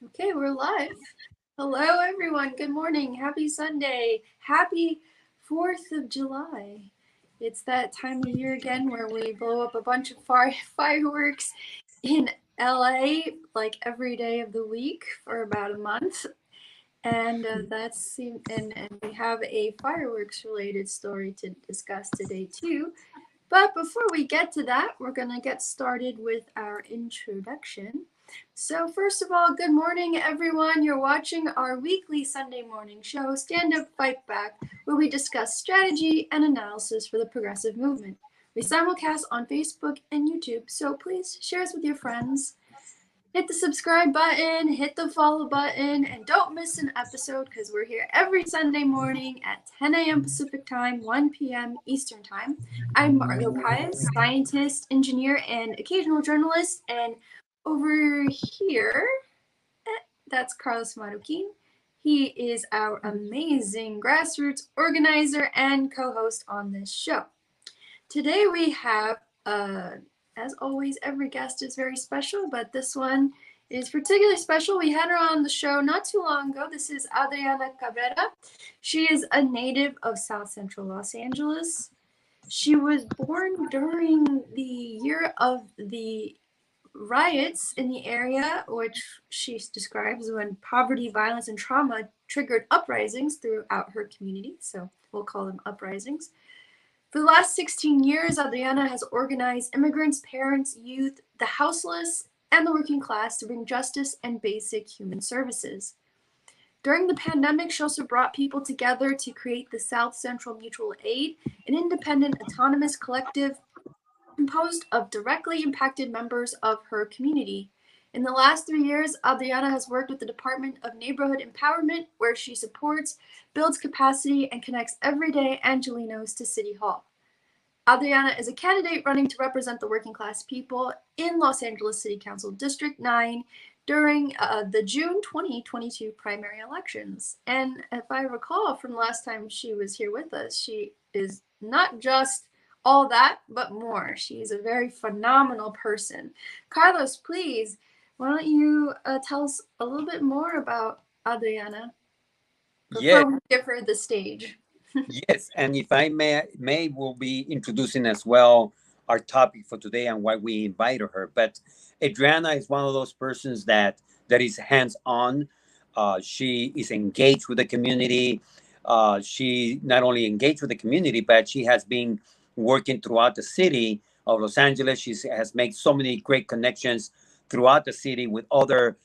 Okay, we're live. Hello, everyone. Good morning. Happy Sunday. Happy 4th of July. It's that time of year again where we blow up a bunch of fireworks in LA like every day of the week for about a month. And and we have a fireworks related story to discuss today too. But before we get to that, we're going to get started with our introduction. So, first of all, good morning, everyone. You're watching our weekly Sunday morning show, Stand Up Fight Back, where we discuss strategy and analysis for the progressive movement. We simulcast on Facebook and YouTube, so please share us with your friends. Hit the subscribe button, hit the follow button, and don't miss an episode because we're here every Sunday morning at 10 a.m. Pacific Time, 1 p.m. Eastern Time. I'm Margot Paez, scientist, engineer, and occasional journalist. And over here, that's Carlos Marroquin. He is our amazing grassroots organizer and co-host on this show. Today we have as always, every guest is very special, but this one is particularly special. We had her on the show not too long ago. This is Adriana Cabrera. She is a native of South Central Los Angeles. She was born during the year of the riots in the area, which she describes when poverty, violence, and trauma triggered uprisings throughout her community. So we'll call them uprisings. For the last 16 years, Adriana has organized immigrants, parents, youth, the houseless, and the working class to bring justice and basic human services. During the pandemic, she also brought people together to create the South Central Mutual Aid, an independent, autonomous collective composed of directly impacted members of her community. In the last 3 years, Adriana has worked with the Department of Neighborhood Empowerment, where she supports, builds capacity, and connects everyday Angelinos to City Hall. Adriana is a candidate running to represent the working class people in Los Angeles City Council District 9 during the June 2022 primary elections. And if I recall from last time she was here with us, she is not just all that, but more. She's a very phenomenal person. Carlos, please, why don't you tell us a little bit more about Adriana before we give her the stage? Yes, and if I may will be introducing as well our topic for today and why we invited her. But Adriana is one of those persons that is hands-on. She is engaged with the community. She not only engaged with the community, but she has been working throughout the city of Los Angeles. She has made so many great connections throughout the city with other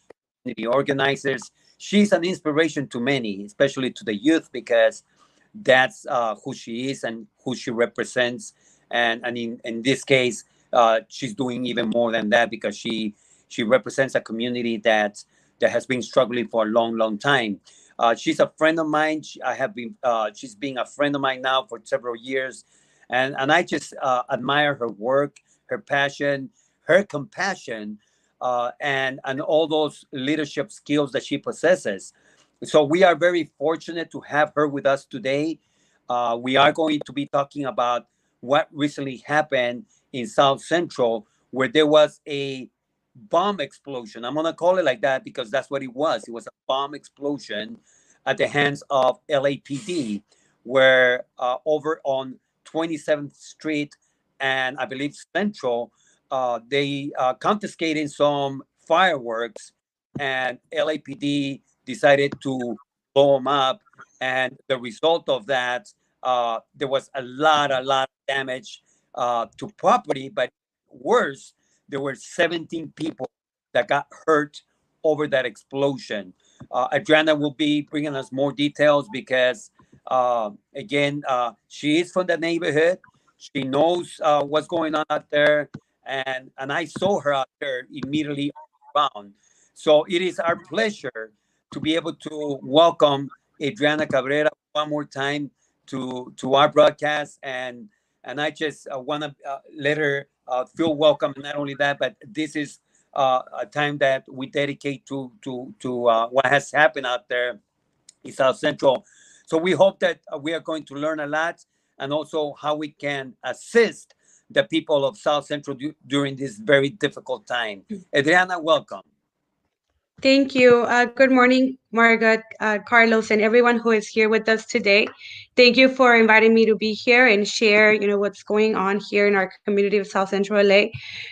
community organizers. She's an inspiration to many, especially to the youth, because that's who she is and who she represents. And in this case, she's doing even more than that because she represents a community that has been struggling for a long time. She's a friend of mine. She's been a friend of mine now for several years, and I just admire her work, her passion, her compassion, and all those leadership skills that she possesses. So we are very fortunate to have her with us today. We are going to be talking about what recently happened in South Central, where there was a bomb explosion. I'm going to call it like that because that's what it was. It was a bomb explosion at the hands of LAPD, where over on 27th Street and I believe Central, they confiscated some fireworks, and LAPD decided to blow them up. And the result of that, there was a lot of damage to property, but worse, there were 17 people that got hurt over that explosion. Adriana will be bringing us more details because, again, she is from the neighborhood. She knows what's going on out there, and I saw her out there immediately around. So it is our pleasure to be able to welcome Adriana Cabrera one more time to our broadcast, and I just want to let her feel welcome. And not only that, but this is a time that we dedicate to what has happened out there in South Central. So we hope that we are going to learn a lot, and also how we can assist the people of South Central during this very difficult time. Adriana, welcome. Thank you. Good morning, Margaret, Carlos, and everyone who is here with us today. Thank you for inviting me to be here and share, what's going on here in our community of South Central LA.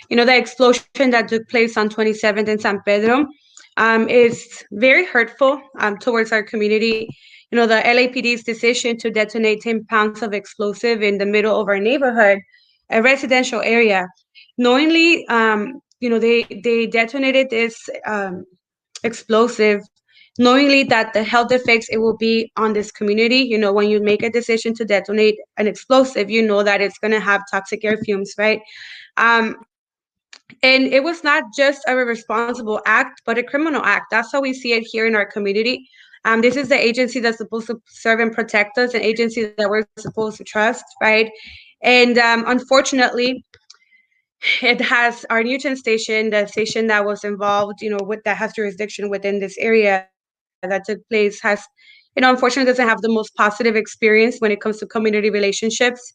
The explosion that took place on 27th in San Pedro is very hurtful towards our community. The LAPD's decision to detonate 10 pounds of explosive in the middle of our neighborhood, a residential area, knowingly, they detonated this. Explosive, knowingly that the health effects it will be on this community. When you make a decision to detonate an explosive, you know that it's going to have toxic air fumes, right? um, and it was not just a responsible act but a criminal act. That's how we see it here in our community. This is the agency that's supposed to serve and protect us, an agency that we're supposed to trust, right? And unfortunately, it has our Newton station, the station that was involved, with that has jurisdiction within this area that took place, has, unfortunately doesn't have the most positive experience when it comes to community relationships.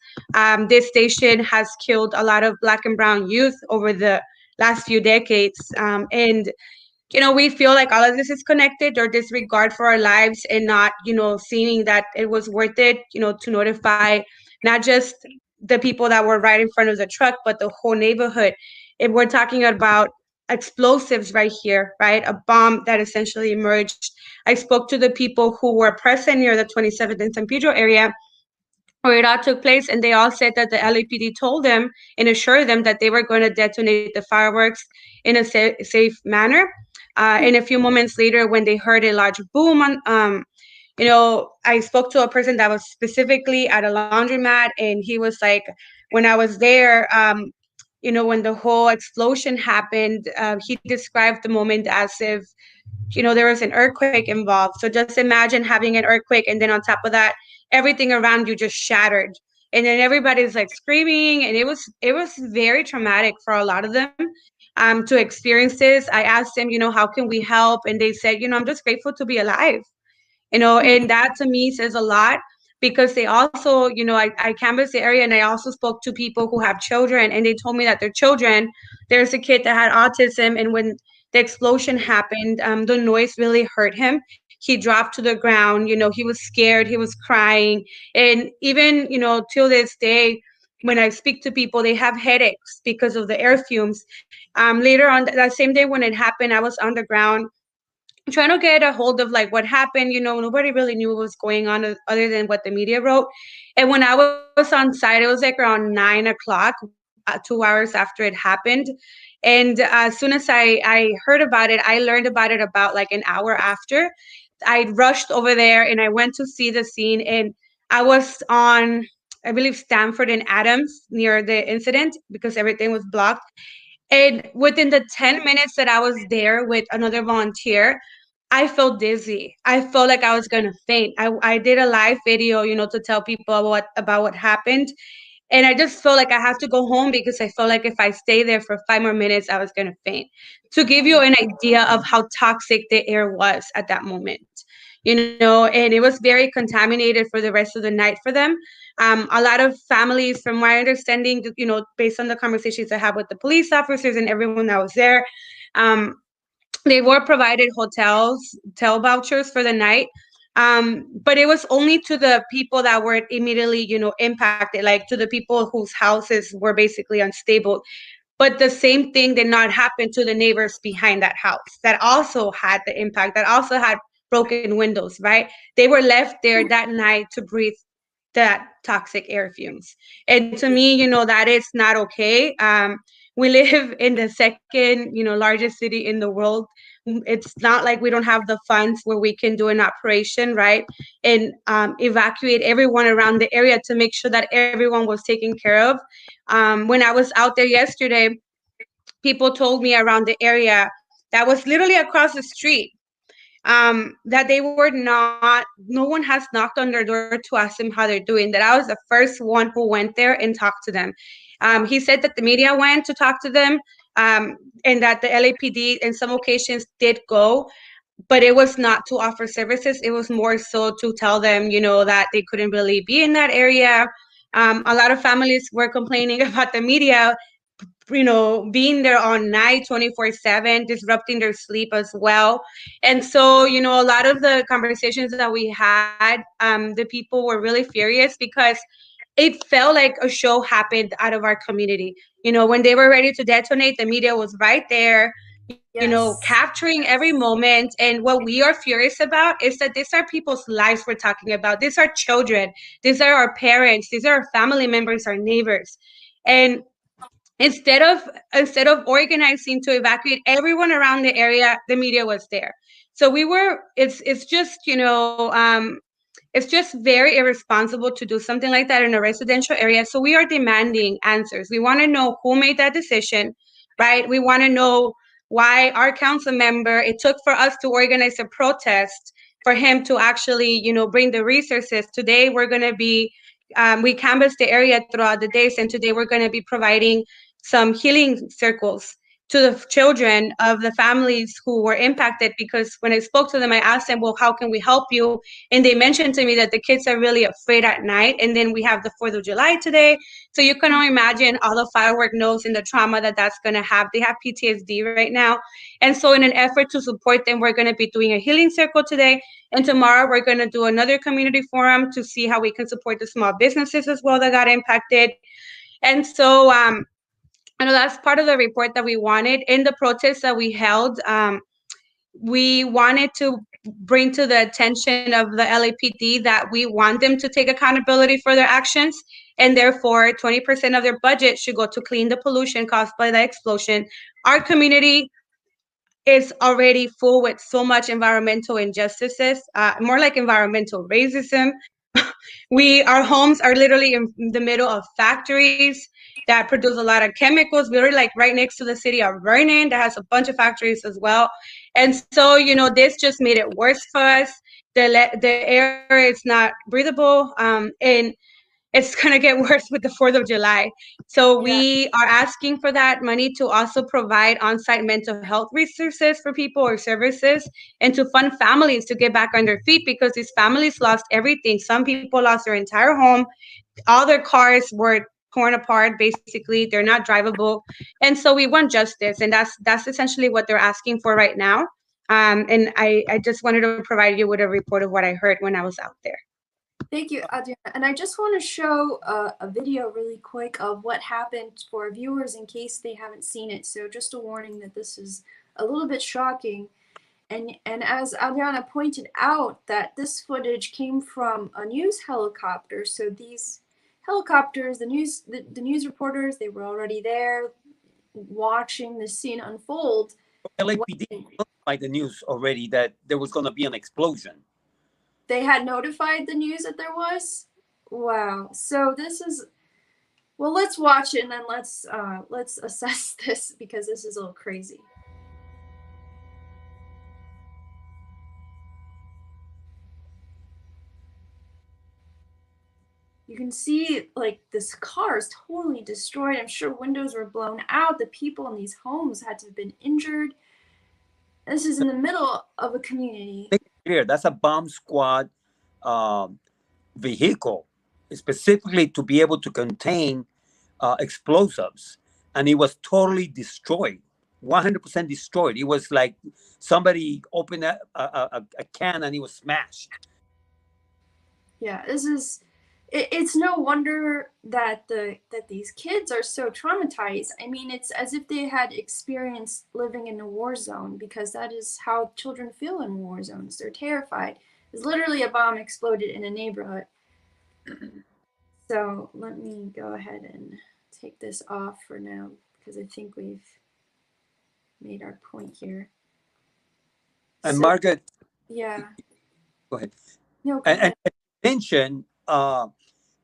This station has killed a lot of Black and brown youth over the last few decades. And we feel like all of this is connected or disregard for our lives and not, seeing that it was worth it, to notify not just the people that were right in front of the truck, but the whole neighborhood. If we're talking about explosives right here, right? A bomb that essentially emerged. I spoke to the people who were present near the 27th and San Pedro area where it all took place, and they all said that the LAPD told them and assured them that they were going to detonate the fireworks in a safe manner. And a few moments later, when they heard a large boom, I spoke to a person that was specifically at a laundromat, and he was like, when I was there, when the whole explosion happened, he described the moment as if there was an earthquake involved. So just imagine having an earthquake, and then on top of that, everything around you just shattered, and then everybody's like screaming, and it was very traumatic for a lot of them to experience this. I asked them, how can we help, and they said, I'm just grateful to be alive. And that to me says a lot, because they also, I canvassed the area, and I also spoke to people who have children, and they told me that their children, there's a kid that had autism, and when the explosion happened, the noise really hurt him. He dropped to the ground, he was scared, he was crying. And even, till this day, when I speak to people, they have headaches because of the air fumes. Later on that same day when it happened, I was on the ground trying to get a hold of like what happened. Nobody really knew what was going on other than what the media wrote. And when I was on site, it was like around 9 o'clock, 2 hours after it happened. And as soon as I heard about it, I learned about it about like an hour after. I rushed over there and I went to see the scene, and I was on, I believe, Stanford and Adams near the incident because everything was blocked. And within the 10 minutes that I was there with another volunteer, I felt dizzy. I felt like I was gonna faint. I did a live video, to tell people what happened. And I just felt like I have to go home because I felt like if I stay there for 5 more minutes, I was gonna faint. To give you an idea of how toxic the air was at that moment. And it was very contaminated for the rest of the night for them. A lot of families, from my understanding, based on the conversations I had with the police officers and everyone that was there, um, they were provided hotel vouchers for the night. But it was only to the people that were immediately, impacted, like to the people whose houses were basically unstable. But the same thing did not happen to the neighbors behind that house that also had the impact, that also had broken windows, right? They were left there that night to breathe that toxic air fumes. And to me, that is not okay. We live in the second, largest city in the world. It's not like we don't have the funds where we can do an operation, right? And evacuate everyone around the area to make sure that everyone was taken care of. When I was out there yesterday, people told me around the area that was literally across the street, that they were not, no one has knocked on their door to ask them how they're doing, that I was the first one who went there and talked to them. He said that the media went to talk to them, and that the LAPD in some occasions did go, but it was not to offer services. It was more so to tell them, that they couldn't really be in that area. A lot of families were complaining about the media being there all night 24/7, disrupting their sleep as well. And so, a lot of the conversations that we had, the people were really furious because it felt like a show happened out of our community. When they were ready to detonate, the media was right there, Yes. capturing every moment. And what we are furious about is that these are people's lives we're talking about. These are children. These are our parents. These are our family members, our neighbors. And instead of organizing to evacuate everyone around the area, the media was there. So it's just it's just very irresponsible to do something like that in a residential area. So we are demanding answers. We want to know who made that decision, right? We want to know why our council member, it took for us to organize a protest for him to actually, bring the resources. Today we're going to be, we canvassed the area throughout the days, and today we're going to be providing some healing circles to the children of the families who were impacted. Because when I spoke to them, I asked them, well, how can we help you? And they mentioned to me that the kids are really afraid at night. And then we have the 4th of July today. So you can only imagine all the firework noise and the trauma that that's going to have. They have PTSD right now. And so in an effort to support them, we're going to be doing a healing circle today. And tomorrow we're going to do another community forum to see how we can support the small businesses as well that got impacted. And so, that's part of the report that we wanted. In the protest that we held, we wanted to bring to the attention of the LAPD that we want them to take accountability for their actions, and therefore 20% of their budget should go to clean the pollution caused by the explosion. Our community is already full with so much environmental injustices, more like environmental racism. Our homes are literally in the middle of factories that produce a lot of chemicals. We're like right next to the city of Vernon that has a bunch of factories as well. And so, this just made it worse for us. The air is not breathable, and it's going to get worse with the 4th of July. So Yeah. we are asking for that money to also provide on-site mental health resources for people or services, and to fund families to get back on their feet, because these families lost everything. Some people lost their entire home. All their cars were torn apart. Basically, they're not drivable. And so we want justice, and that's essentially what they're asking for right now. And I just wanted to provide you with a report of what I heard when I was out there. Thank you, Adriana. And I just want to show a video really quick of what happened for viewers in case they haven't seen it. So just a warning that this is a little bit shocking. And as Adriana pointed out, that this footage came from a news helicopter. So these helicopters, the news reporters, they were already there watching the scene unfold. LAPD notified the news already that there was going to be an explosion. They had notified the news that there was? Wow. So this is, well, let's watch it and then let's assess this, because this is a little crazy. You can see like this car is totally destroyed. I'm sure windows were blown out. The people in these homes had to have been injured. This is in the middle of a community. Make it clear, that's a bomb squad um, vehicle, specifically to be able to contain explosives, and it was totally destroyed, 100% destroyed. It was like somebody opened a can and it was smashed. Yeah, this is. It's no wonder that these kids are so traumatized. I mean, it's as if they had experienced living in a war zone, because that is how children feel in war zones. They're terrified. There's literally a bomb exploded in a neighborhood. So let me go ahead and take this off for now, because I think we've made our point here. And So, Margaret, yeah. go ahead. No, go ahead. And mention,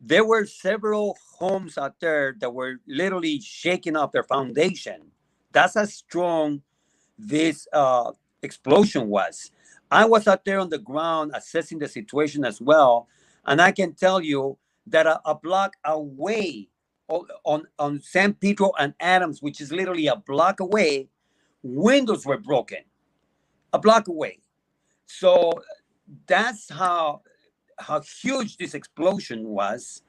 there were several homes out there that were literally shaking off their foundation. That's how strong this explosion was. I was out there on the ground assessing the situation as well, and I can tell you that a block away on San Pedro and Adams, which is literally a block away, windows were broken. A block away. So that's how huge this explosion was,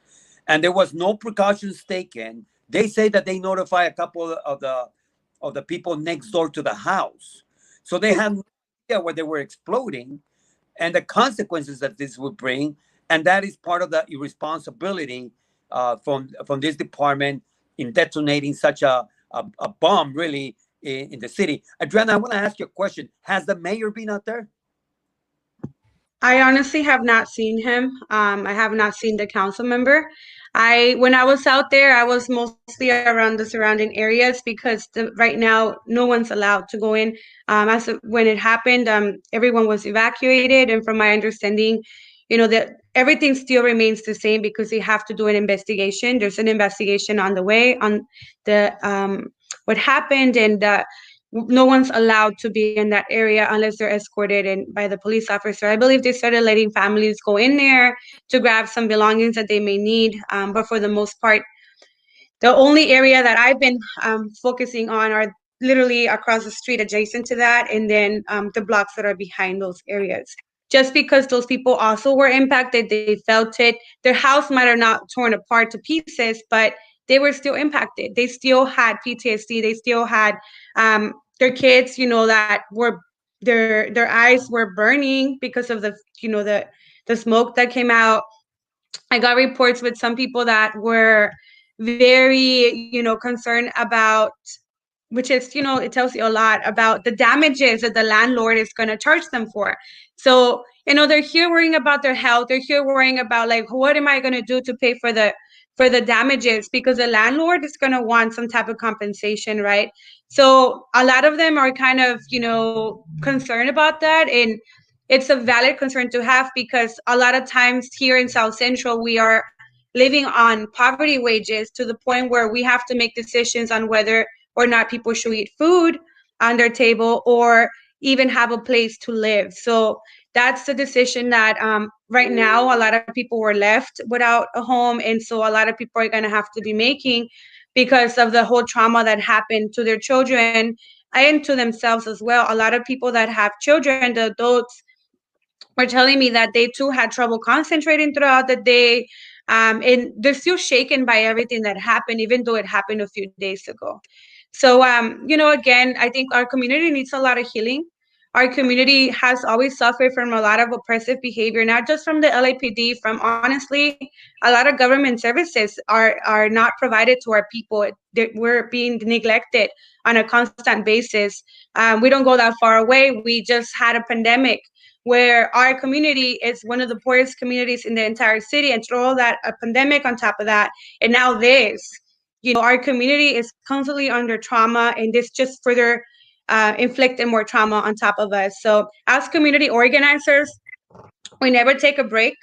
and there was no precautions taken. They say that they notify a couple of the people next door to the house, so they had no idea where they were exploding and the consequences that this would bring, and that is part of the irresponsibility from this department in detonating such a bomb, really, in the city. Adriana, I want to ask you a question. Has the mayor been out there? I honestly have not seen him. I have not seen the council member. When I was out there, I was mostly around the surrounding areas because right now no one's allowed to go in. When it happened, everyone was evacuated, and from my understanding, that everything still remains the same because they have to do an investigation. There's an investigation on the way on the what happened, and no one's allowed to be in that area unless they're escorted in by the police officer. I believe they started letting families go in there to grab some belongings that they may need, but for the most part, the only area that I've been focusing on are literally across the street adjacent to that, and then the blocks that are behind those areas. Just because those people also were impacted, they felt it. Their house might have not torn apart to pieces, but they were still impacted. They still had PTSD. They still had their kids, that were their eyes were burning because of the smoke that came out. I got reports with some people that were very, concerned about, which is, it tells you a lot about the damages that the landlord is going to charge them for. So, they're here worrying about their health. They're here worrying about, like, what am I going to do to pay for the damages, because the landlord is going to want some type of compensation, right? So a lot of them are kind of, concerned about that. And it's a valid concern to have, because a lot of times here in South Central, we are living on poverty wages to the point where we have to make decisions on whether or not people should eat food on their table or even have a place to live. So that's the decision that right now a lot of people were left without a home. And so a lot of people are going to have to be making, because of the whole trauma that happened to their children and to themselves as well. A lot of people that have children, the adults, were telling me that they too had trouble concentrating throughout the day. And they're still shaken by everything that happened, even though it happened a few days ago. So, again, I think our community needs a lot of healing. Our community has always suffered from a lot of oppressive behavior, not just from the LAPD, from honestly, a lot of government services are not provided to our people. We're being neglected on a constant basis. We don't go that far away. We just had a pandemic where our community is one of the poorest communities in the entire city, and throw that a pandemic on top of that, and now this. Our community is constantly under trauma, and this just further inflicted more trauma on top of us. So as community organizers, we never take a break.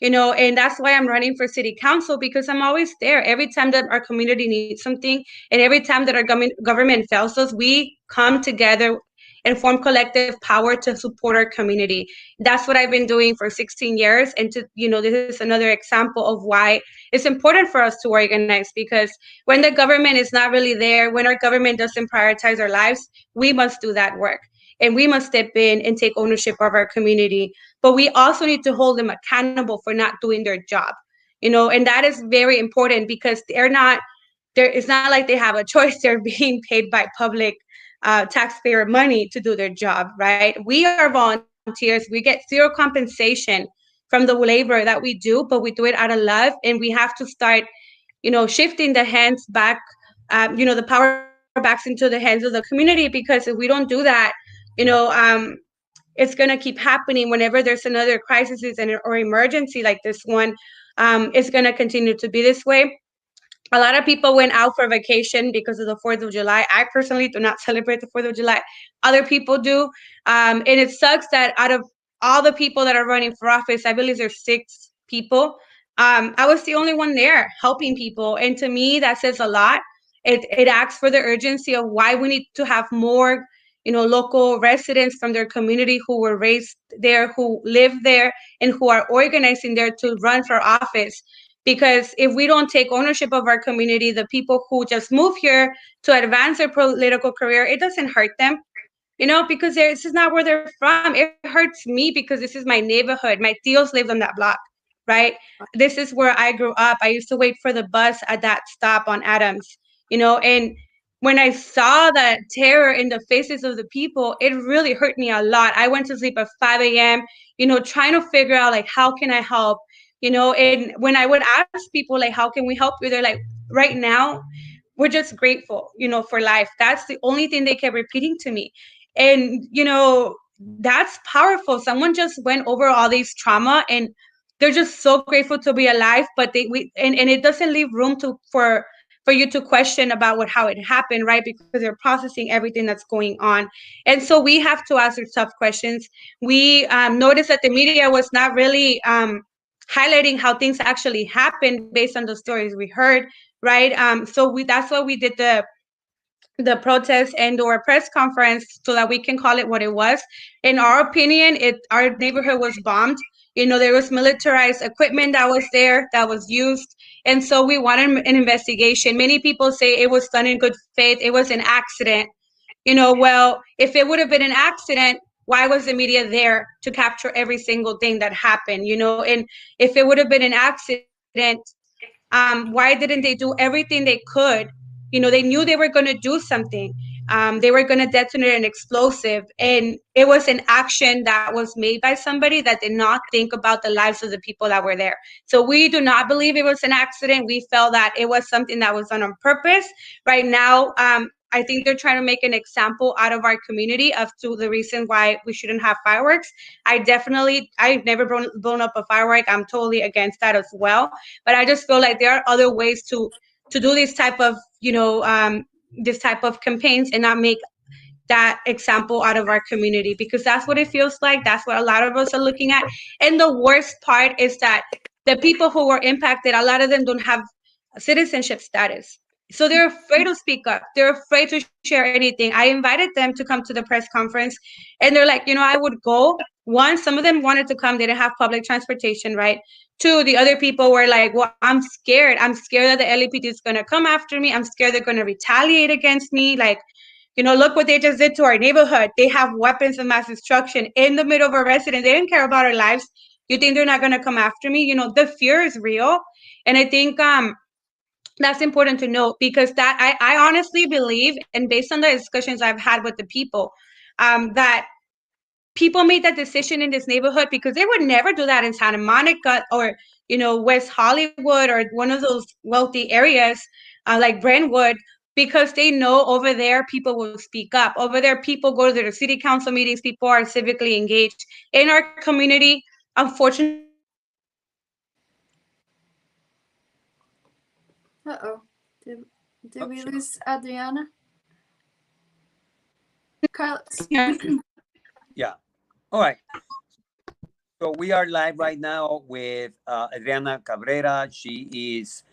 And that's why I'm running for city council, because I'm always there every time that our community needs something, and every time that our government fails us, we come together and form collective power to support our community. That's what I've been doing for 16 years. And this is another example of why it's important for us to organize, because when the government is not really there, when our government doesn't prioritize our lives, we must do that work. And we must step in and take ownership of our community. But we also need to hold them accountable for not doing their job. And that is very important, because it's not like they have a choice. They're being paid by public taxpayer money to do their job, right? We are volunteers. We get zero compensation from the labor that we do, but we do it out of love. And we have to start, shifting the hands back, the power backs into the hands of the community, because if we don't do that, you know, um, it's going to keep happening whenever there's another crisis or emergency like this one. It's going to continue to be this way. A lot of people went out for vacation because of the 4th of July. I personally do not celebrate the 4th of July. Other people do. And it sucks that out of all the people that are running for office, I believe there's 6 people. I was the only one there helping people. And to me, that says a lot. It asks for the urgency of why we need to have more, local residents from their community who were raised there, who live there, and who are organizing there to run for office. Because if we don't take ownership of our community, the people who just move here to advance their political career, it doesn't hurt them, because this is not where they're from. It hurts me because this is my neighborhood. My tios lived on that block, right? This is where I grew up. I used to wait for the bus at that stop on Adams, and when I saw that terror in the faces of the people, it really hurt me a lot. I went to sleep at 5 a.m., trying to figure out like how can I help, and when I would ask people like how can we help you, they're like, right now we're just grateful, for life. That's the only thing they kept repeating to me. And, that's powerful. Someone just went over all these trauma and they're just so grateful to be alive, but and it doesn't leave room for you to question about how it happened, right? Because they're processing everything that's going on. And so we have to ask our tough questions. We noticed that the media was not really highlighting how things actually happened based on the stories we heard, right? So that's why we did the protest and or press conference so that we can call it what it was. In our opinion, our neighborhood was bombed. There was militarized equipment that was there that was used. And so we wanted an investigation. Many people say it was done in good faith. It was an accident. Well, if it would have been an accident, why was the media there to capture every single thing that happened? And if it would have been an accident, why didn't they do everything they could? They knew they were going to do something. They were going to detonate an explosive, and it was an action that was made by somebody that did not think about the lives of the people that were there. So we do not believe it was an accident. We felt that it was something that was done on purpose. Right now, I think they're trying to make an example out of our community of to the reason why we shouldn't have fireworks. I've never blown up a firework. I'm totally against that as well. But I just feel like there are other ways to do this type of this type of campaigns and not make that example out of our community, because that's what it feels like. That's what a lot of us are looking at. And the worst part is that the people who were impacted, a lot of them don't have citizenship status. So they're afraid to speak up. They're afraid to share anything. I invited them to come to the press conference and they're like, I would go. One, some of them wanted to come. They didn't have public transportation, right? Two, the other people were like, well, I'm scared. I'm scared that the LAPD is going to come after me. I'm scared they're going to retaliate against me. Like, look what they just did to our neighborhood. They have weapons of mass destruction in the middle of our residents. They didn't care about our lives. You think they're not going to come after me? The fear is real. And I think that's important to note, because that I honestly believe, and based on the discussions I've had with the people, that people made that decision in this neighborhood because they would never do that in Santa Monica or West Hollywood or one of those wealthy areas like Brentwood, because they know over there people will speak up. Over there, people go to their city council meetings. People are civically engaged. In our community, unfortunately, we don't have that. Uh-oh. Did, did Oh, we sure. lose Adriana? Carlos? Yeah. All right. So we are live right now with Adriana Cabrera. She is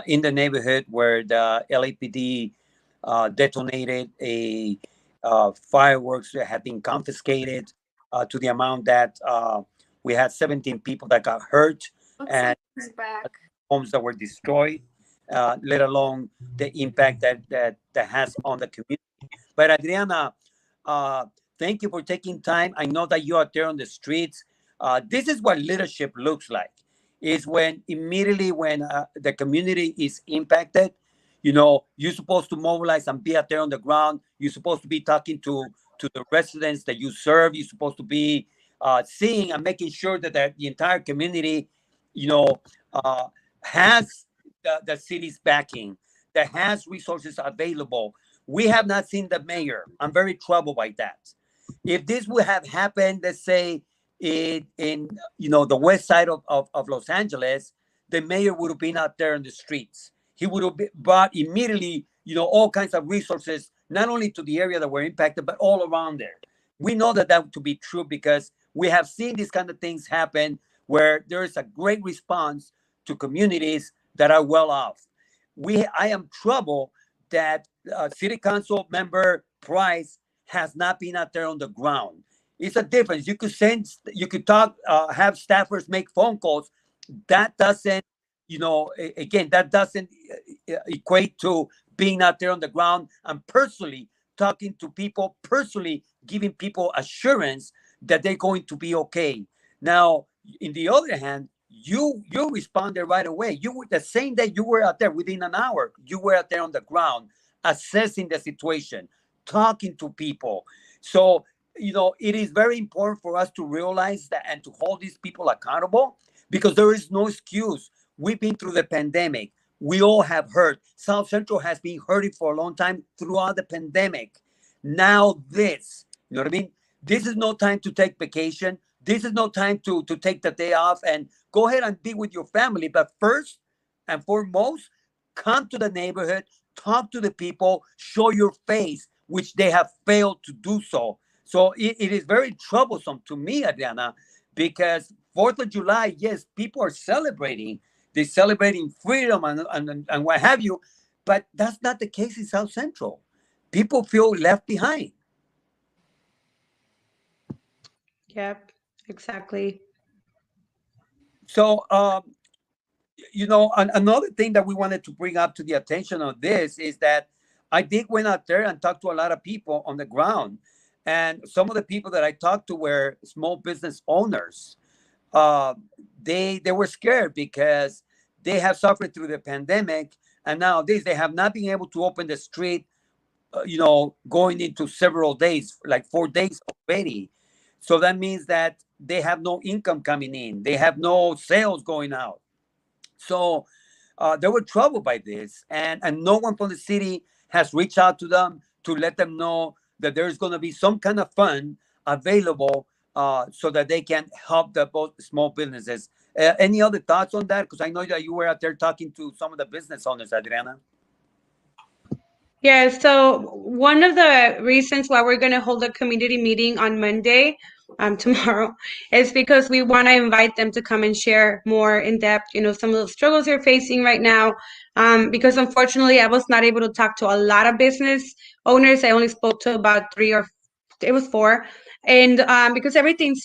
in the neighborhood where the LAPD detonated a fireworks that had been confiscated to the amount that we had 17 people that got hurt Looks and like he's back. homes that were destroyed, let alone the impact that has on the community. But Adriana, uh, thank you for taking time. I know that you are there on the streets. This is what leadership looks like. Is when immediately when the community is impacted, you're supposed to mobilize and be out there on the ground. You're supposed to be talking to the residents that you serve. You're supposed to be seeing and making sure that the entire community, you know, uh, has the city's backing, that has resources available. We have not seen the mayor. I'm very troubled by that. If this would have happened, let's say in the west side of Los Angeles, the mayor would have been out there in the streets. He would have brought immediately, all kinds of resources, not only to the area that were impacted, but all around there. We know that to be true because we have seen these kind of things happen where there is a great response to communities that are well off. I am troubled that City Council member Price has not been out there on the ground. It's a difference. You could talk, have staffers make phone calls. That doesn't, again, that doesn't equate to being out there on the ground and personally talking to people, personally giving people assurance that they're going to be okay. Now, in the other hand, you responded right away. You were the same day you were out there within an hour. You were out there on the ground, assessing the situation, talking to people. So it is very important for us to realize that and to hold these people accountable because there is no excuse. We've been through the pandemic. We all have hurt. South Central has been hurting for a long time throughout the pandemic. Now this, you know what I mean? This is no time to take vacation. This is no time to take the day off and go ahead and be with your family. But first and foremost, come to the neighborhood, talk to the people, show your face, which they have failed to do so. So it is very troublesome to me, Adriana, because 4th of July, yes, people are celebrating. They're celebrating freedom and what have you, but that's not the case in South Central. People feel left behind. Yep, exactly. So, another thing that we wanted to bring up to the attention of this is that I did went out there and talked to a lot of people on the ground, and some of the people that I talked to were small business owners. Uh, they were scared because they have suffered through the pandemic, and nowadays they have not been able to open the street. Going into several days, like 4 days already. So that means that they have no income coming in. They have no sales going out. So they were troubled by this, and no one from the city has reached out to them to let them know that there's going to be some kind of fund available so that they can help the both small businesses. Any other thoughts on that? Because I know that you were out there talking to some of the business owners, Adriana. Yeah, so one of the reasons why we're going to hold a community meeting on Monday, tomorrow, is because we want to invite them to come and share more in depth, some of the struggles they're facing right now. Because unfortunately, I was not able to talk to a lot of business owners. I only spoke to about three or it was four. And because everything's,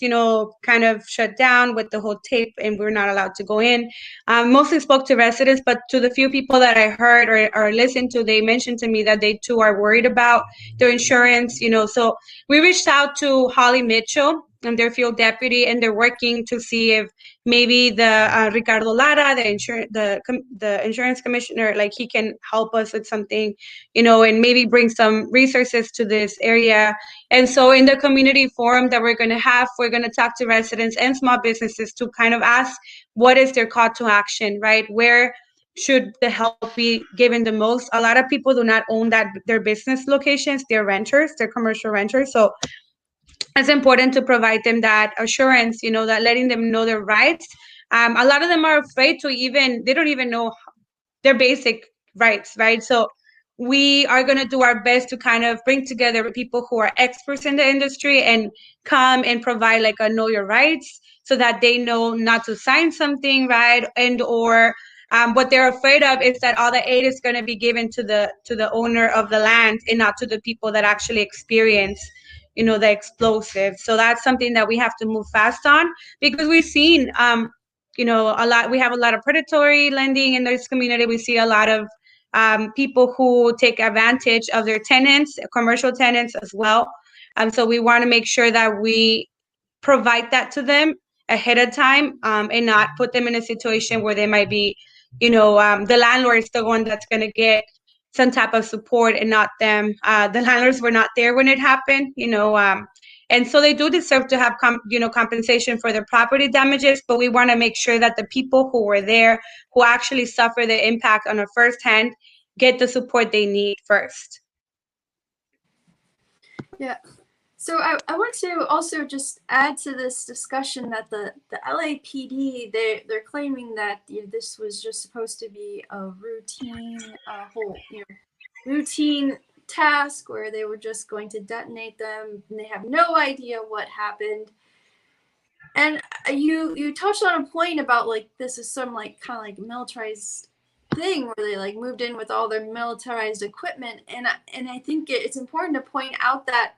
kind of shut down with the whole tape and we're not allowed to go in, mostly spoke to residents, but to the few people that I heard or listened to, they mentioned to me that they too are worried about their insurance, So we reached out to Holly Mitchell and their field deputy, and they're working to see if maybe the Ricardo Lara, the insurance commissioner, like he can help us with something, and maybe bring some resources to this area. And so in the community forum that we're going to have, we're going to talk to residents and small businesses to kind of ask what is their call to action, right? Where should the help be given the most? A lot of people do not own their business locations. They're renters, they're commercial renters. So it's important to provide them that assurance, that letting them know their rights. A lot of them are afraid to they don't even know their basic rights, right? So we are going to do our best to kind of bring together people who are experts in the industry and come and provide like a know your rights so that they know not to sign something, right? And or what they're afraid of is that all the aid is going to be given to the owner of the land and not to the people that actually experience the explosives. So that's something that we have to move fast on because we've seen a lot. We have a lot of predatory lending in this community. We see a lot of people who take advantage of their tenants, commercial tenants as well. So we want to make sure that we provide that to them ahead of time, and not put them in a situation where they might be, the landlord is the one that's going to get some type of support and not them. The landlords were not there when it happened, and so they do deserve to have compensation for their property damages, but we want to make sure that the people who were there, who actually suffer the impact on a first hand, get the support they need first. Yeah. So I want to also just add to this discussion that the LAPD, they're claiming that this was just supposed to be a routine routine task where they were just going to detonate them and they have no idea what happened. And you touched on a point about like this is some like kind of like militarized thing where they like moved in with all their militarized equipment, and I think it's important to point out that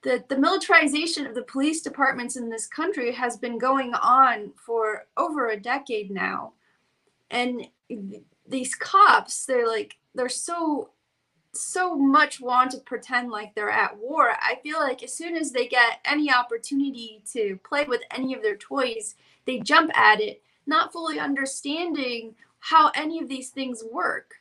the militarization of the police departments in this country has been going on for over a decade now. And these cops, they're so so much want to pretend like they're at war. I feel like as soon as they get any opportunity to play with any of their toys, they jump at it, not fully understanding how any of these things work.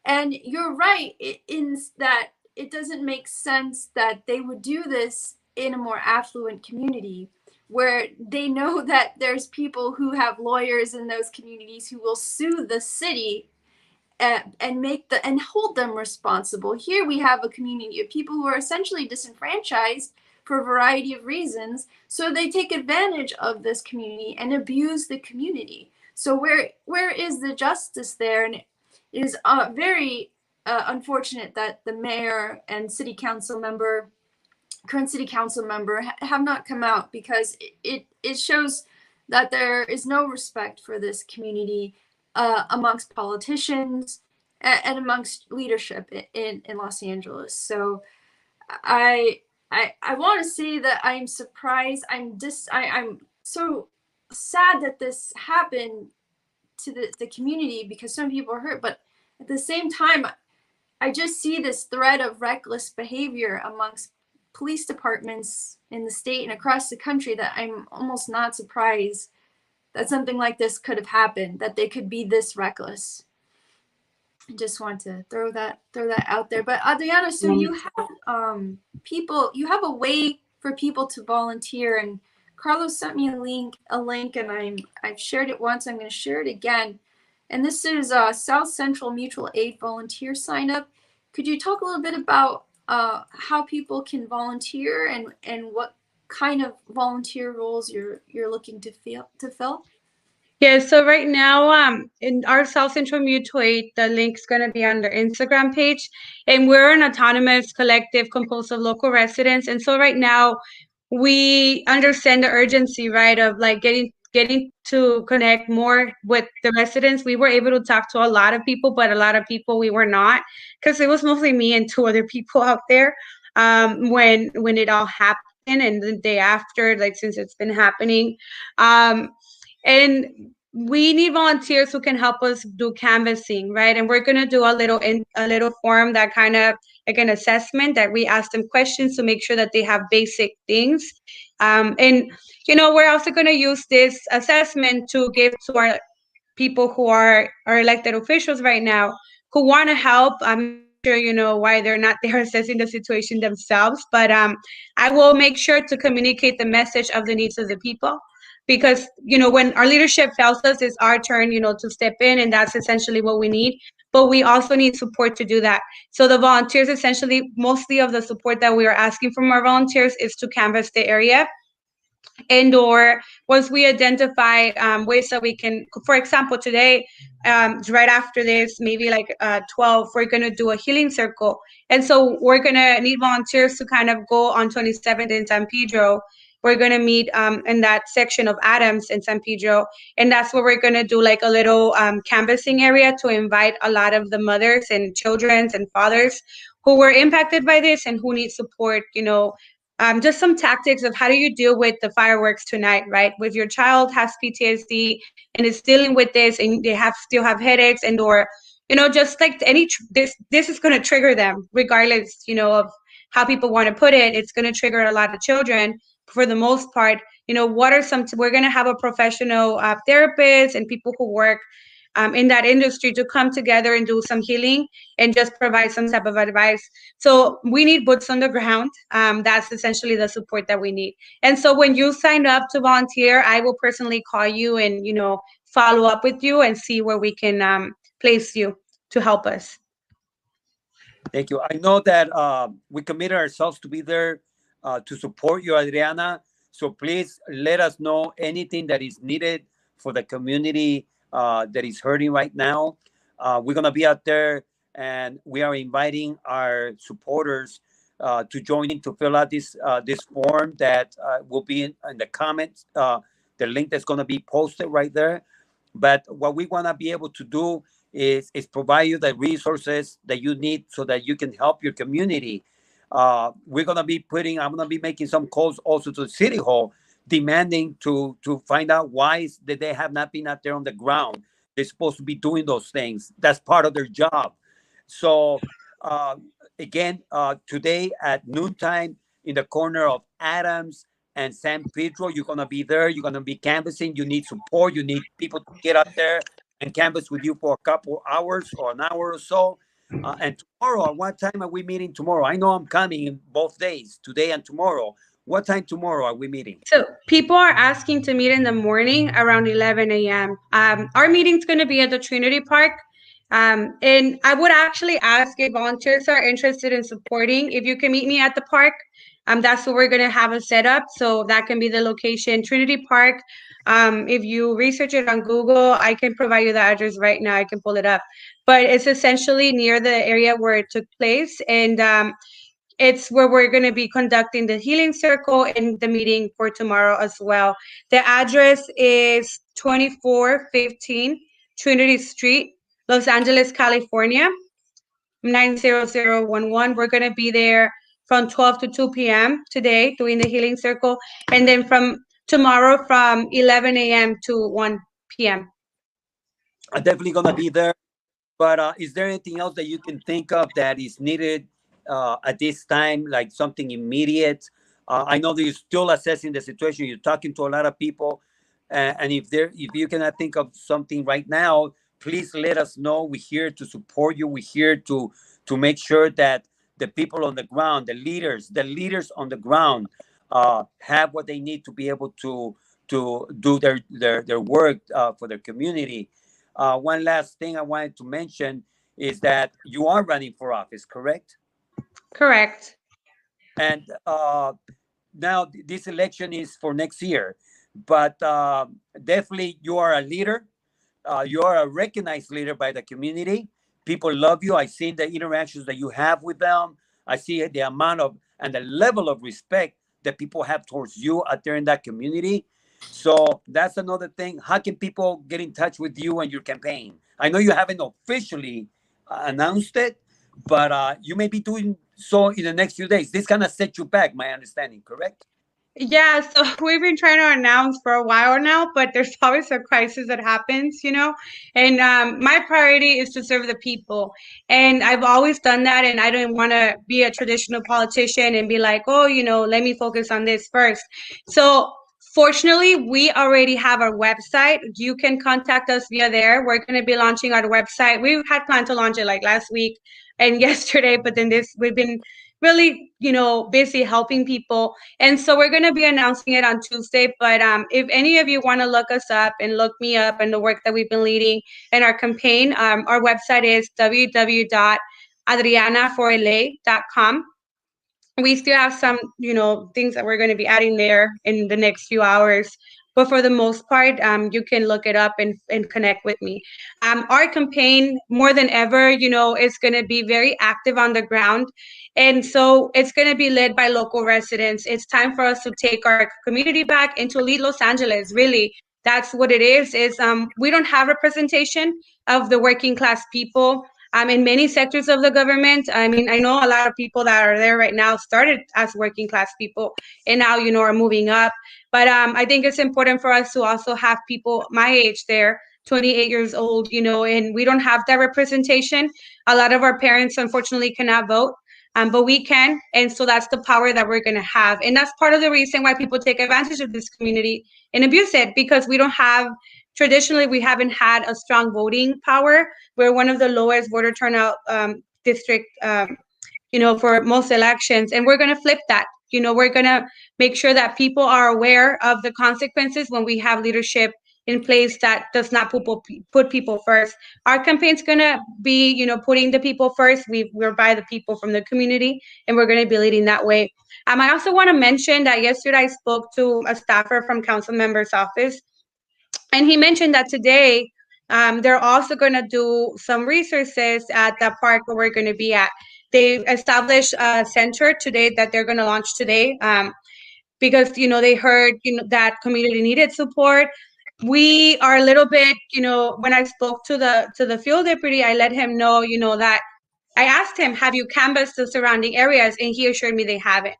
And you're right in that it doesn't make sense that they would do this in a more affluent community where they know that there's people who have lawyers in those communities who will sue the city and make the and hold them responsible. Here we have a community of people who are essentially disenfranchised for a variety of reasons, so they take advantage of this community and abuse the community. So where is the justice there? And it is very unfortunate that the mayor and current city council member have not come out, because it shows that there is no respect for this community amongst politicians and amongst leadership in Los Angeles. So I want to say that I'm surprised. I'm so sad that this happened to the community, because some people are hurt, but at the same time, I just see this thread of reckless behavior amongst police departments in the state and across the country that I'm almost not surprised that something like this could have happened, that they could be this reckless. I just want to throw that out there. But Adriana, so you have you have a way for people to volunteer, and Carlos sent me a link, and I've shared it once. I'm going to share it again. And this is South Central Mutual Aid volunteer sign up. Could you talk a little bit about how people can volunteer and what kind of volunteer roles you're looking to fill? Yeah, so right now, in our South Central Mutual Aid, the link's going to be on their Instagram page, and we're an autonomous collective composed of local residents. And so right now, we understand the urgency, right, of like getting to connect more with the residents. We were able to talk to a lot of people, but a lot of people we were not, because it was mostly me and two other people out there when it all happened, and the day after, like since it's been happening. And we need volunteers who can help us do canvassing, right? And we're going to do a little form that kind of like an assessment that we ask them questions to make sure that they have basic things. And we're also going to use this assessment to give to our people who are our elected officials right now who want to help. I'm not sure why they're not there assessing the situation themselves, but I will make sure to communicate the message of the needs of the people, because when our leadership tells us it's our turn to step in, and that's essentially what we need, but we also need support to do that. So the volunteers, essentially mostly of the support that we are asking from our volunteers is to canvass the area, and or once we identify ways that we can, for example, today, right after this, maybe like 12, we're going to do a healing circle. And so we're going to need volunteers to kind of go on 27th in San Pedro. We're going to meet in that section of Adams in San Pedro. And that's where we're going to do like a little canvassing area to invite a lot of the mothers and children and fathers who were impacted by this and who need support, just some tactics of how do you deal with the fireworks tonight, right? If your child has PTSD and is dealing with this, and they still have headaches, and or just like this is going to trigger them regardless, of how people want to put it. It's going to trigger a lot of children for the most part. What are we're going to have a professional therapist and people who work in that industry to come together and do some healing and just provide some type of advice. So we need boots on the ground. That's essentially the support that we need. And so when you sign up to volunteer, I will personally call you and, follow up with you and see where we can place you to help us. Thank you. I know that we committed ourselves to be there to support you, Adriana. So please let us know anything that is needed for the community that is hurting right now. We're going to be out there, and we are inviting our supporters to join in to fill out this form that will be in the comments. The link that's going to be posted right there. But what we want to be able to do is provide you the resources that you need so that you can help your community. I'm going to be making some calls also to the city hall, demanding to find out why that they have not been out there on the ground. They're supposed to be doing those things. That's part of their job. So again, today at noontime in the corner of Adams and San Pedro. You're going to be there. You're going to be canvassing. You need support. You need people to get up there and canvass with you for a couple hours or an hour or so. And tomorrow, at what time are we meeting tomorrow? I know I'm coming in both days, today and tomorrow. What time tomorrow are we meeting? So people are asking to meet in the morning around 11 a.m. Our meeting's going to be at the Trinity Park. And I would actually ask if volunteers are interested in supporting, if you can meet me at the park. That's what we're going to have a setup. So that can be the location, Trinity Park. If you research it on Google, I can provide you the address right now. I can pull it up. But it's essentially near the area where it took place. And it's where we're going to be conducting the healing circle and the meeting for tomorrow as well. The address is 2415 Trinity Street, Los Angeles, California, 90011. We're going to be there from 12 to 2 p.m. today doing the healing circle, and then from tomorrow from 11 a.m. to 1 p.m. I'm definitely going to be there. But is there anything else that you can think of that is needed at this time, like something immediate? I know that you're still assessing the situation. You're talking to a lot of people, and if you cannot think of something right now, please let us know. We're here to support you. We're here to make sure that the people on the ground, the leaders on the ground, have what they need to be able to do their work for their community. One last thing I wanted to mention is that you are running for office, correct? Correct. And now this election is for next year, but definitely you are a leader. You are a recognized leader by the community. People love you. I've seen the interactions that you have with them. I see the amount of and the level of respect that people have towards you out there in that community. So that's another thing. How can people get in touch with you and your campaign? I know you haven't officially announced it, but you may be doing so in the next few days. This kind of set you back, my understanding, correct? Yeah, so we've been trying to announce for a while now, but there's always a crisis that happens, you know. And my priority is to serve the people, and I've always done that. And I don't want to be a traditional politician and be like, oh, let me focus on this first. So fortunately, we already have our website. You can contact us via there. We're going to be launching our website. We had planned to launch it like last week and yesterday, but then we've been really, busy helping people, and so we're going to be announcing it on Tuesday. But if any of you want to look us up and look me up and the work that we've been leading in our campaign, our website is www.adrianaforla.com. We still have some, things that we're going to be adding there in the next few hours. But for the most part, you can look it up and connect with me. Our campaign, more than ever, is going to be very active on the ground. And so it's going to be led by local residents. It's time for us to take our community back and to lead Los Angeles, really. That's what it is we don't have representation of the working class people in many sectors of the government. I mean, I know a lot of people that are there right now started as working class people and now, are moving up. But I think it's important for us to also have people my age there, 28 years old, and we don't have that representation. A lot of our parents, unfortunately, cannot vote. But we can. And so that's the power that we're going to have. And that's part of the reason why people take advantage of this community and abuse it, because we don't have, traditionally, we haven't had a strong voting power. We're one of the lowest voter turnout district, for most elections. And we're going to flip that. We're going to make sure that people are aware of the consequences when we have leadership in place that does not put people first. Our campaign's going to be, putting the people first. We're by the people from the community, and we're going to be leading that way. I also want to mention that yesterday I spoke to a staffer from council member's office, and he mentioned that today they're also going to do some resources at the park where we're going to be at. They established a center today that they're going to launch today, because they heard that community needed support. We are a little bit, when I spoke to the field deputy, I let him know, that I asked him, have you canvassed the surrounding areas? And he assured me they haven't.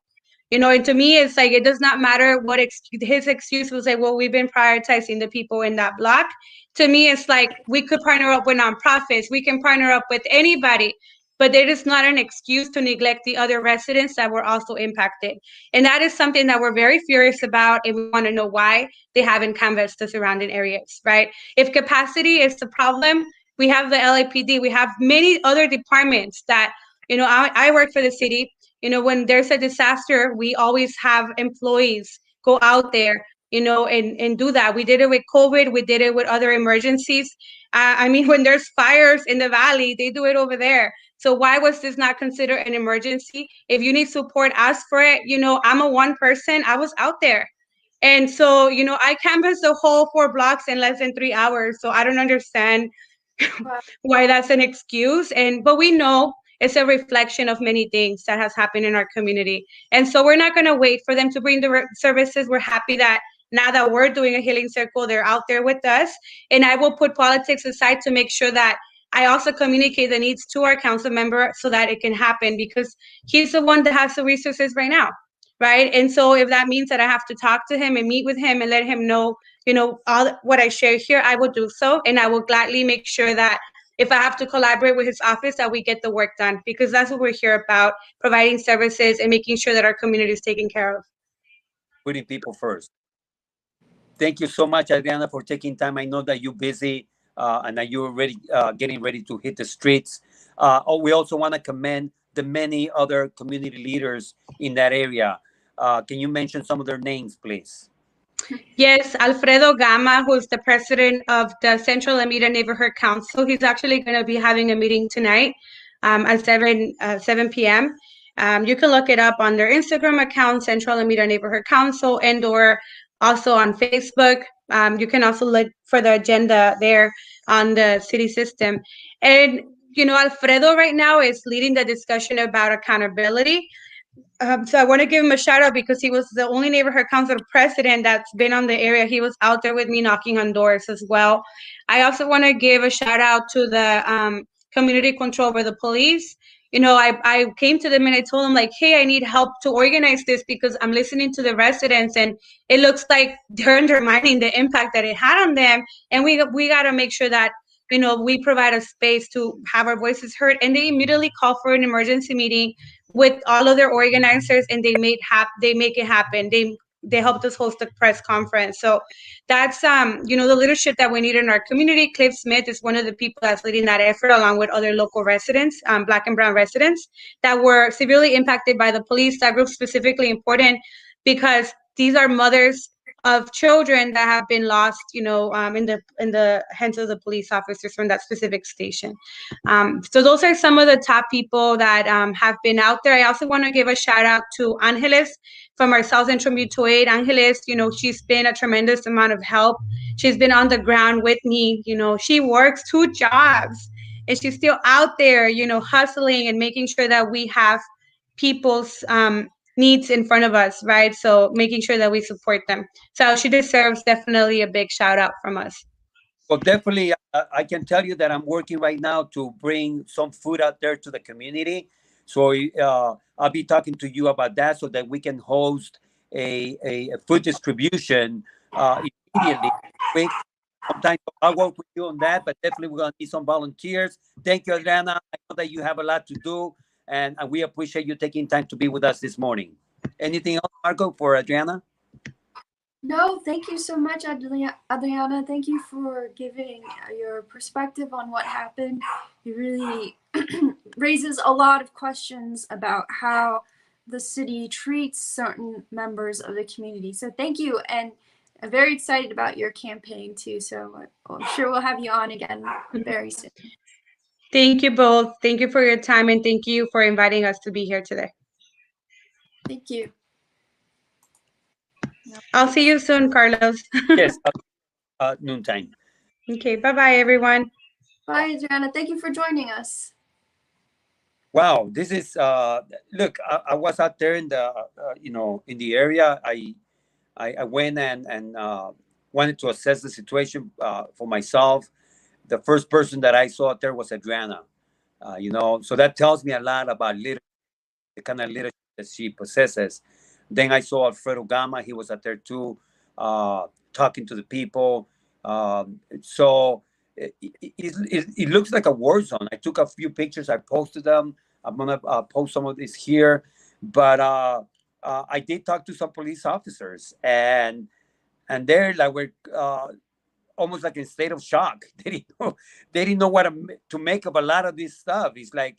And to me, it's like, it does not matter what his excuse was like, well, we've been prioritizing the people in that block. To me, it's like, we could partner up with nonprofits. We can partner up with anybody. but it is not an excuse to neglect the other residents that were also impacted. And that is something that we're very furious about, and we want to know why they haven't canvassed the surrounding areas, right? If capacity is the problem, we have the LAPD, we have many other departments that, I work for the city. When there's a disaster, we always have employees go out there, and do that. We did it with COVID, we did it with other emergencies. I mean, when there's fires in the valley, they do it over there. So why was this not considered an emergency? If you need support, ask for it. I'm a one person. I was out there. And so, I canvassed the whole 4 blocks in less than 3 hours. So I don't understand Wow. why that's an excuse. But we know it's a reflection of many things that has happened in our community. And so we're not going to wait for them to bring the services. We're happy that now that we're doing a healing circle, they're out there with us. And I will put politics aside to make sure that I also communicate the needs to our council member so that it can happen, because he's the one that has the resources right now. Right. And so if that means that I have to talk to him and meet with him and let him know, all what I share here, I will do so. And I will gladly make sure that if I have to collaborate with his office, that we get the work done, because that's what we're here about, providing services and making sure that our community is taken care of. Putting people first. Thank you so much, Adriana, for taking time. I know that you're busy and that you're ready, getting ready to hit the streets. We also want to commend the many other community leaders in that area. Can you mention some of their names, please? Yes, Alfredo Gama, who's the president of the Central Alameda Neighborhood Council. He's actually going to be having a meeting tonight at 7 p.m. You can look it up on their Instagram account, Central Alameda Neighborhood Council, and or also on Facebook. You can also look for the agenda there on the city system. And, Alfredo right now is leading the discussion about accountability. So I want to give him a shout out because he was the only neighborhood council president that's been on the area. He was out there with me knocking on doors as well. I also want to give a shout out to the community control over the police. I came to them and I told them, like, hey, I need help to organize this because I'm listening to the residents and it looks like they're undermining the impact that it had on them. And we got to make sure that we provide a space to have our voices heard. And they immediately call for an emergency meeting with all of their organizers, and they make it happen. They helped us host a press conference. So that's the leadership that we need in our community. Cliff Smith is one of the people that's leading that effort, along with other local residents, Black and brown residents that were severely impacted by the police. That group specifically important because these are mothers of children that have been lost, in the hands of the police officers from that specific station. So those are some of the top people that have been out there. I also want to give a shout out to Angeles from our South Central Mutual Aid. Angeles, she's been a tremendous amount of help. She's been on the ground with me. She works 2 jobs and she's still out there, hustling and making sure that we have people's needs in front of us, right? So making sure that we support them. So she deserves definitely a big shout out from us. Well, definitely, I can tell you that I'm working right now to bring some food out there to the community. So I'll be talking to you about that so that we can host a food distribution immediately. Quick. Sometimes I'll work with you on that, but definitely we're going to need some volunteers. Thank you, Adriana. I know that you have a lot to do, and we appreciate you taking time to be with us this morning. Anything else, Marco, for Adriana? No, thank you so much, Adriana. Thank you for giving your perspective on what happened. It really raises a lot of questions about how the city treats certain members of the community. So thank you, and I'm very excited about your campaign too. So I'm sure we'll have you on again very soon. Thank you both. Thank you for your time, and thank you for inviting us to be here today. Thank you. I'll see you soon, Carlos. Yes, noontime. Okay, bye-bye, everyone. Bye, Adriana. Thank you for joining us. Wow, this is look. I was out there in the in the area. I went and wanted to assess the situation for myself. The first person that I saw out there was Adriana. So that tells me a lot about leadership, the kind of leadership that she possesses. Then I saw Alfredo Gama. He was out there too, talking to the people. So it looks like a war zone. I took a few pictures. I posted them. I'm gonna post some of this here, but I did talk to some police officers, and they're like we're almost like in state of shock. They didn't know what to make of a lot of this stuff. It's like,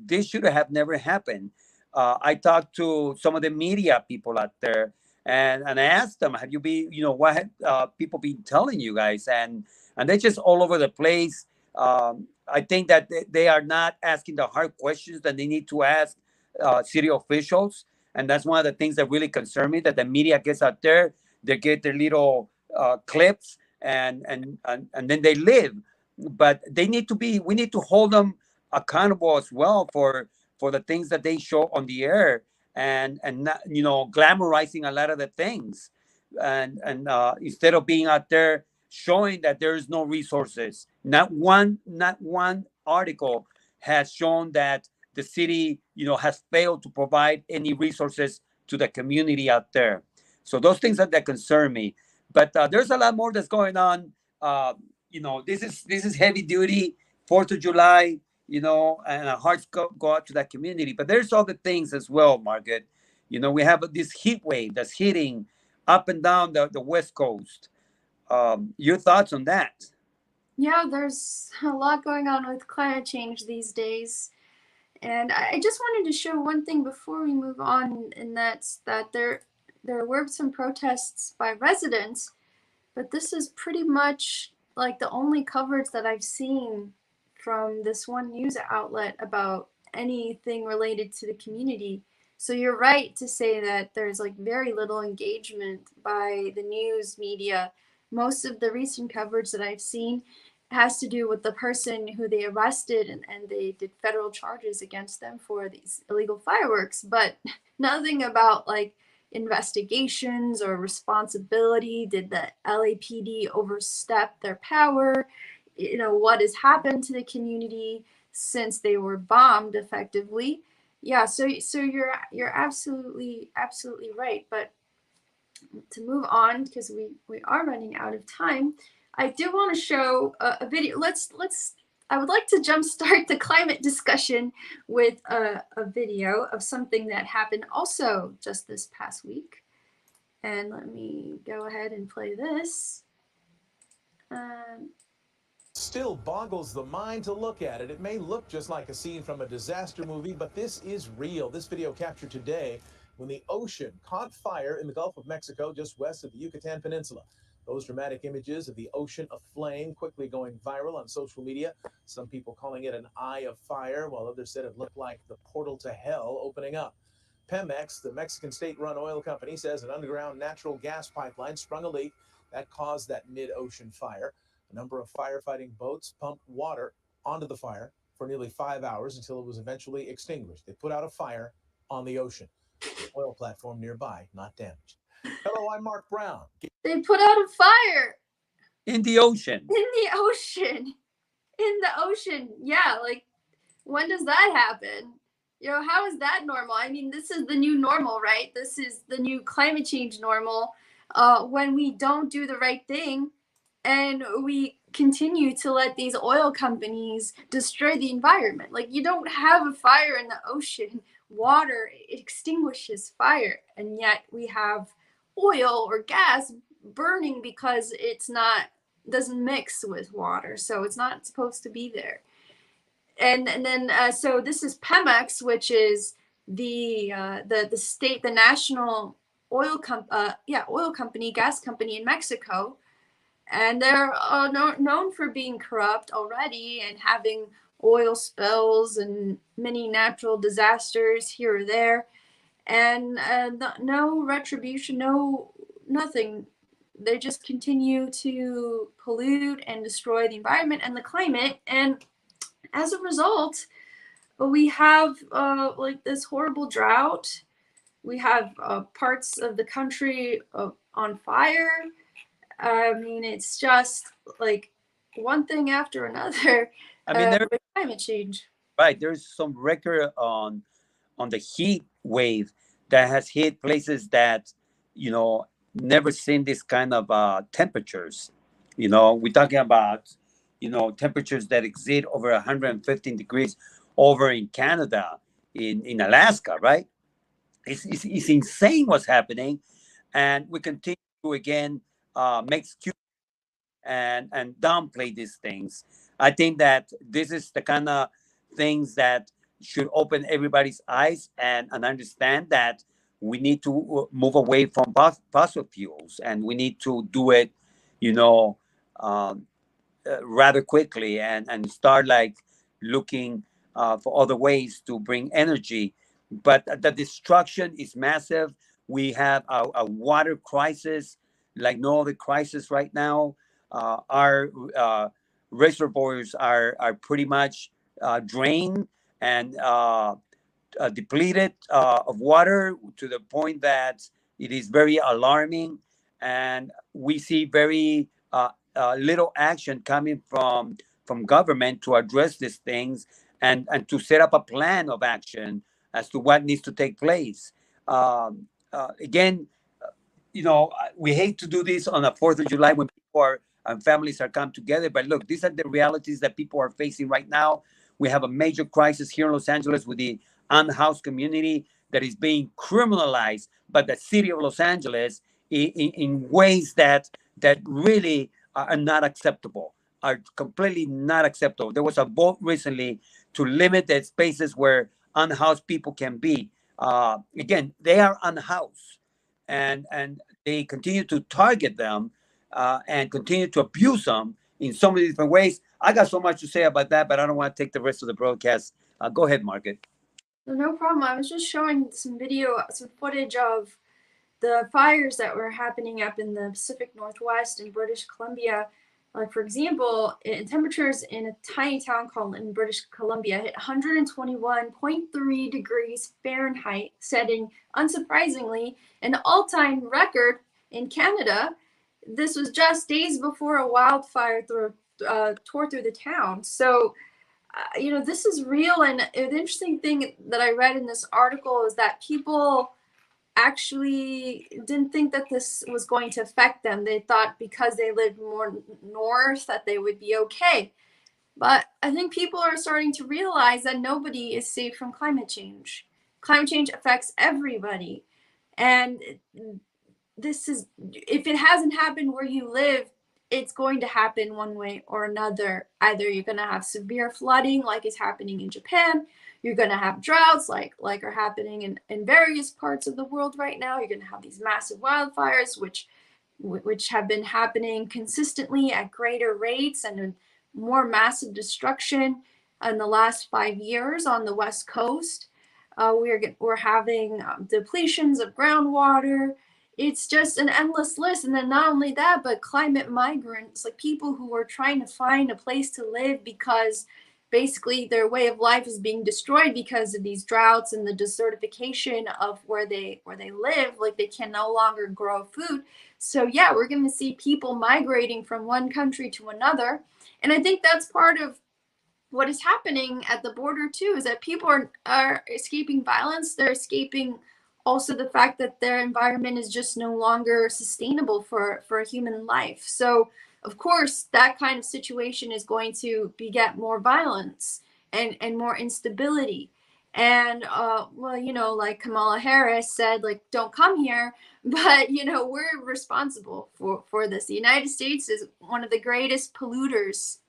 this should have never happened. I talked to some of the media people out there, and I asked them, have you been, what have people been telling you guys? And they're just all over the place. I think that they are not asking the hard questions that they need to ask city officials. And that's one of the things that really concern me, that the media gets out there, they get their little clips, and then they live. But we need to hold them accountable as well for the things that they show on the air, and not, glamorizing a lot of the things, and instead of being out there showing that there is no resources. Not one article has shown that the city, has failed to provide any resources to the community out there. So those things that concern me. But there's a lot more that's going on. This is heavy duty, 4th of July, and our hearts go out to that community. But there's other things as well, Margaret. We have this heat wave that's hitting up and down the West Coast. Your thoughts on that? Yeah, there's a lot going on with climate change these days. And I just wanted to show one thing before we move on, and that's that there were some protests by residents, but this is pretty much like the only coverage that I've seen from this one news outlet about anything related to the community. So you're right to say that there's like very little engagement by the news media. Most of the recent coverage that I've seen has to do with the person who they arrested, and they did federal charges against them for these illegal fireworks, but nothing about like investigations or responsibility. Did the LAPD overstep their power? What has happened to the community since they were bombed effectively? Yeah, so you're absolutely right. But to move on, because we are running out of time, I do want to show a video. I would like to jumpstart the climate discussion with a video of something that happened also just this past week. And let me go ahead and play this. Still boggles the mind to look at it. It may look just like a scene from a disaster movie, but this is real. This video captured today when the ocean caught fire in the Gulf of Mexico, just west of the Yucatan Peninsula. Those dramatic images of the ocean aflame quickly going viral on social media. Some people calling it an eye of fire, while others said it looked like the portal to hell opening up. Pemex, the Mexican state-run oil company, says an underground natural gas pipeline sprung a leak that caused that mid-ocean fire. A number of firefighting boats pumped water onto the fire for nearly 5 hours until it was eventually extinguished. They put out a fire on the ocean. The oil platform nearby not damaged. Hello, I'm Mark Brown. They put out a fire In the ocean. in the ocean. In the ocean. Yeah, like, when does that happen? How is that normal? I mean, this is the new normal, right? This is the new climate change normal. When we don't do the right thing and we continue to let these oil companies destroy the environment. Like, you don't have a fire in the ocean. Water extinguishes fire, and yet we have oil or gas burning because doesn't mix with water, so it's not supposed to be there. And then so this is Pemex, which is the state, the national oil company, gas company in Mexico, and they're known for being corrupt already and having oil spills and many natural disasters here or there, and no retribution, nothing. They just continue to pollute and destroy the environment and the climate, and as a result, we have like this horrible drought. We have parts of the country on fire. I mean, it's just like one thing after another. I mean, With climate change. right, there's some record on the heat wave that has hit places that never seen this kind of temperatures. We're talking about, temperatures that exceed over 115 degrees over in Canada, in Alaska, right? It's insane what's happening. And we continue to, again, make excuses and downplay these things. I think that this is the kind of things that should open everybody's eyes, and understand that we need to move away from fossil fuels, and we need to do it, you know, um, rather quickly, and start like looking for other ways to bring energy. But the destruction is massive. We have a water crisis like no other crisis right now. Our reservoirs are pretty much drained and depleted of water, to the point that it is very alarming. And we see very little action coming from government to address these things, and to set up a plan of action as to what needs to take place. Again, we hate to do this on the 4th of July when people are and families are come together. But look, these are the realities that people are facing right now. We have a major crisis here in Los Angeles with the unhoused community that is being criminalized by the city of Los Angeles in ways that really are not acceptable, are completely not acceptable. There was a vote recently to limit the spaces where unhoused people can be. Again, they are unhoused, and they continue to target them, and continue to abuse them in so many different ways. I got so much to say about that, but I don't want to take the rest of the broadcast. Go ahead, Margaret. No problem. I was just showing some footage of the fires that were happening up in the Pacific Northwest in British Columbia. Like, for example, temperatures in a tiny town called in British Columbia hit 121.3 degrees Fahrenheit, setting, unsurprisingly, an all-time record in Canada. This was just days before a wildfire tore through the town. So, this is real. And an interesting thing that I read in this article is that people actually didn't think that this was going to affect them. They thought because they lived more north that they would be okay. But I think people are starting to realize that nobody is safe from climate change. Climate change affects everybody. And if it hasn't happened where you live, it's going to happen one way or another. Either you're going to have severe flooding like is happening in Japan, you're going to have droughts like are happening in various parts of the world right now. You're going to have these massive wildfires, which have been happening consistently at greater rates and more massive destruction in the last 5 years on the West Coast. We're having depletions of groundwater. It's just an endless list. And then not only that, but climate migrants, like people who are trying to find a place to live because basically their way of life is being destroyed because of these droughts and the desertification of where they live. Like, they can no longer grow food. So yeah, we're going to see people migrating from one country to another. And I think that's part of what is happening at the border too, is that people are escaping violence. They're escaping also the fact that their environment is just no longer sustainable for a human life. So of course that kind of situation is going to beget more violence and more instability. And like Kamala Harris said, like, don't come here. But we're responsible for this. The United States is one of the greatest polluters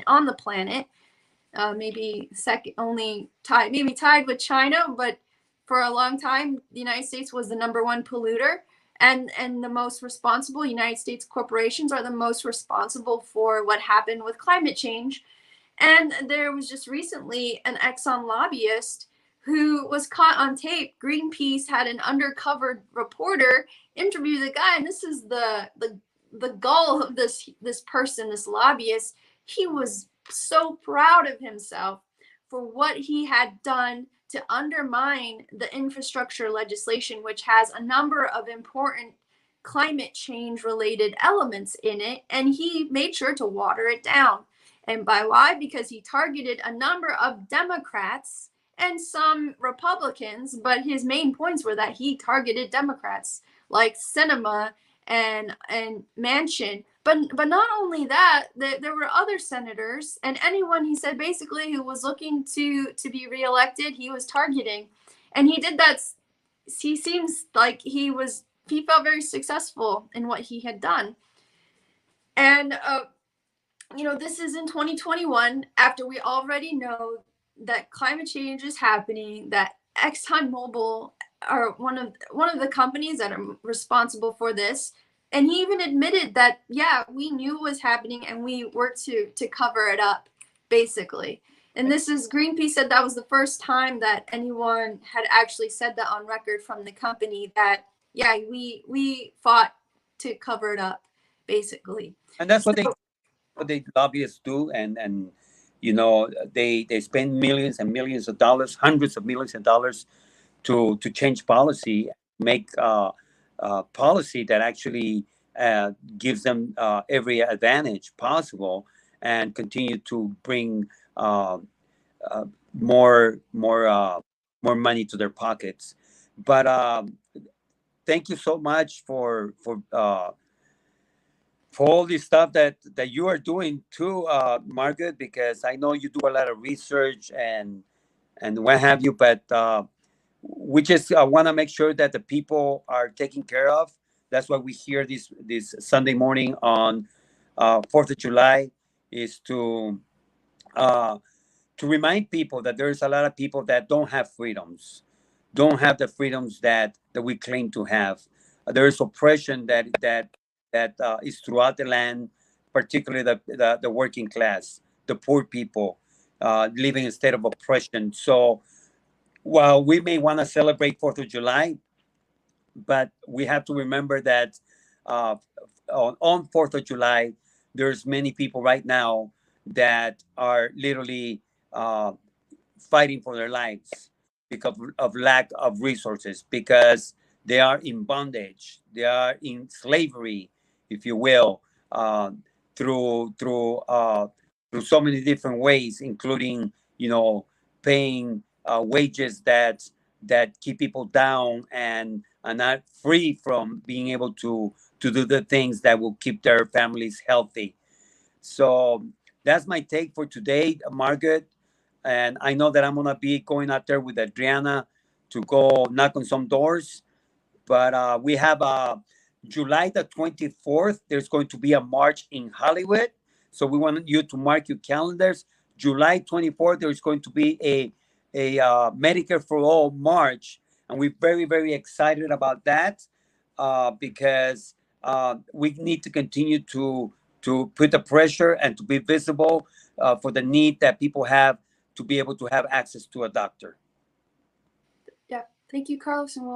on the planet. Maybe second, only tied with China, but for a long time, the United States was the number one polluter, and the most responsible. United States corporations are the most responsible for what happened with climate change. And there was just recently an Exxon lobbyist who was caught on tape. Greenpeace had an undercover reporter interview the guy, and this is the gall of this person, this lobbyist. He was so proud of himself for what he had done to undermine the infrastructure legislation, which has a number of important climate change related elements in it. And he made sure to water it down. And by why? Because he targeted a number of Democrats and some Republicans, but his main points were that he targeted Democrats like Sinema and Manchin. But not only that, there were other senators and anyone, he said, basically who was looking to be reelected, he was targeting, and he did that. He seems like he felt very successful in what he had done. And this is in 2021, after we already know that climate change is happening, that ExxonMobil are one of the companies that are responsible for this. And he even admitted that, yeah, we knew it was happening and we worked to cover it up, basically. And Greenpeace said that was the first time that anyone had actually said that on record from the company, that, yeah, we fought to cover it up, basically. And that's what they lobbyists do, and they spend millions and millions of dollars, hundreds of millions of dollars to change policy, make policy that actually gives them every advantage possible, and continue to bring more money to their pockets. But thank you so much for all the stuff that you are doing too, Margaret, because I know you do a lot of research and what have you. But we just want to make sure that the people are taken care of. That's why we here this Sunday morning on 4th of July, is to remind people that there's a lot of people that don't have freedoms, don't have the freedoms that we claim to have. There is oppression that is throughout the land, particularly the working class, the poor people, living in a state of oppression. So while we may want to celebrate 4th of July, but we have to remember that on 4th of July, there's many people right now that are literally fighting for their lives because of lack of resources, because they are in bondage, they are in slavery, if you will, through so many different ways, including paying wages that keep people down and are not free from being able to do the things that will keep their families healthy. So that's my take for today, Margaret. And I know that I'm gonna be going out there with Adriana to go knock on some doors. But we have July the 24th. There's going to be a march in Hollywood, so we want you to mark your calendars. July 24th, there's going to be a Medicare for All march, and we're very, very excited about that because we need to continue to put the pressure and to be visible for the need that people have to be able to have access to a doctor. Yeah, thank you, Carlos, and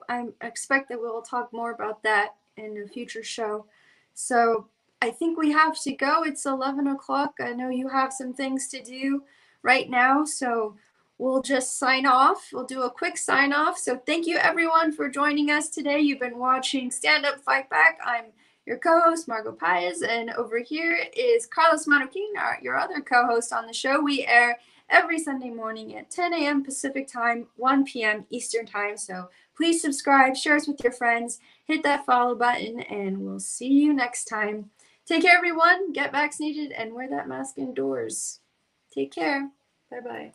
I expect that we'll talk more about that in a future show. So I think we have to go. It's 11 o'clock. I know you have some things to do right now, so we'll just sign off. We'll do a quick sign off. So thank you, everyone, for joining us today. You've been watching Stand Up, Fight Back. I'm your co-host, Margot Paez, and over here is Carlos Marroquin, your other co-host on the show. We air every Sunday morning at 10 a.m. Pacific time, 1 p.m. Eastern time. So please subscribe, share us with your friends, hit that follow button, and we'll see you next time. Take care, everyone. Get vaccinated and wear that mask indoors. Take care. Bye-bye.